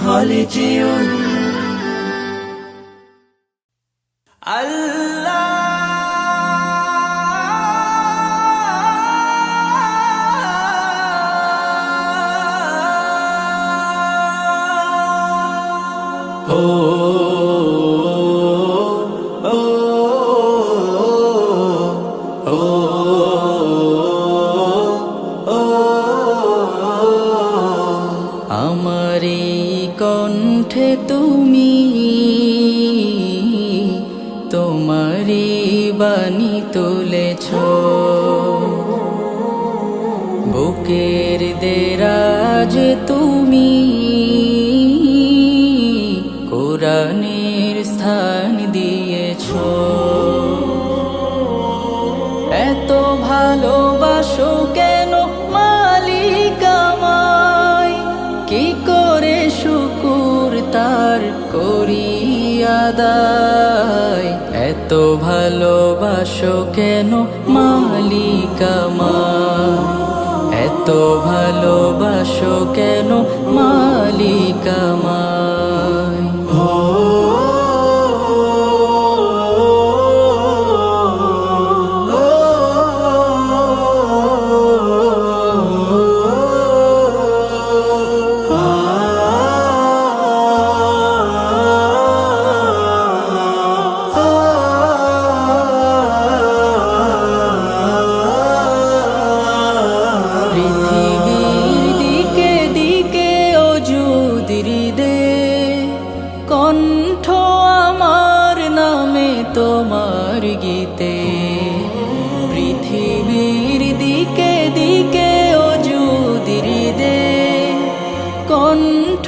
خالدون আমারি কণ্ঠে তুমি তোমারি বাণী তুলেছ, বুকের দেরাজ তুমি কোরআনের স্থান দিয়েছ। এত ভালোবাসো কেন মালিক আমায়, কি করে শুকুর তার করি আদায়। এত ভালোবাসো কেন মালিক আমায়, এত ভালোবাসো কেন মালিক আমায়। কণ্ঠ আমার নামে তোমার গীতে, পৃথিবীর দিকে দিকে ওজুদির দে। কণ্ঠ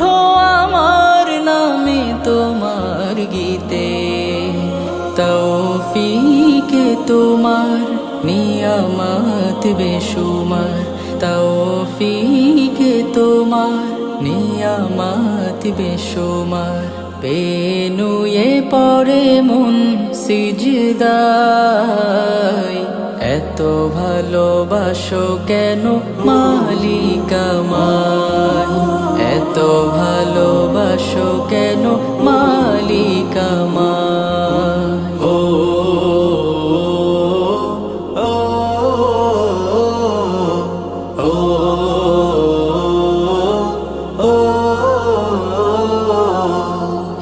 আমার নামে তোমার গীতে, তৌফিকে তোমার নিয়ামত বেশুমার, তৌফিকে তোমার নিয়ামত বেশুমার। পেনুয়ে পড়ে মন সিজদায়, এত ভালোবাসো কেন মালিক আমায়, এত ভালোবাসো কেন মালিক আমায়।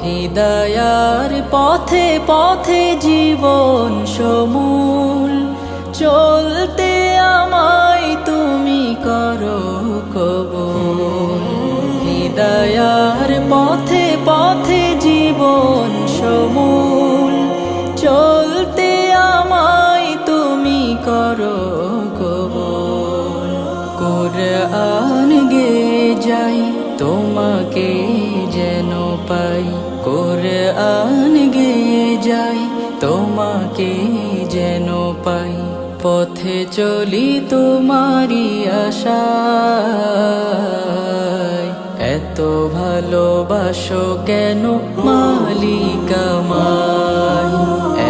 হিদায়ার পথে পথে জীবন সমূল, চলতে আমায় তুমি করো কবুল। হিদায়ার পথে পথে জীবন সমূল, চলতে আমায় তুমি করো কবুল। কুরআন গে যাই তোমাকে যেন পাই, কুরআন গে যাই তোমাকে যেন পাই। পথে চলি তোমারি আশায়, এত ভালোবাসো কেন মালিক আমায়,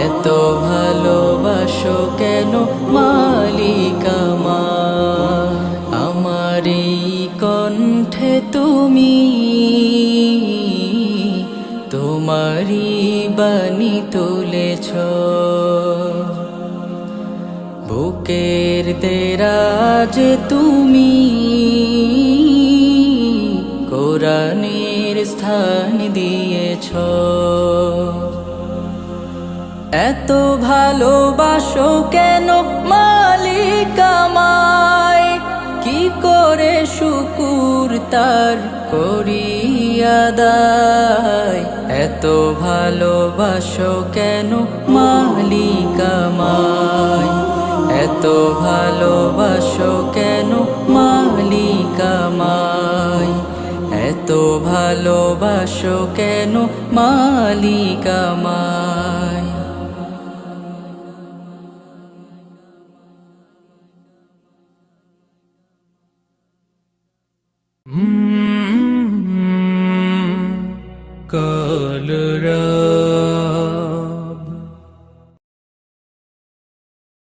এত ভালোবাসো কেন মালিক আমায়। আমারি কণ্ঠে তুমি তোমারি বাণী তুলেছ, বুকের দেরাজ তুমি কোরআনের স্থান দিয়েছ। এত ভালোবাসো কেন মালিক আমায়, কি করে শুকুর তার করি আদায়। এত ভালোবাসো কেন মালিক আমায়, এত ভালোবাসো কেন মালিক আমায়, এত ভালোবাসো কেন মালিক আমায়।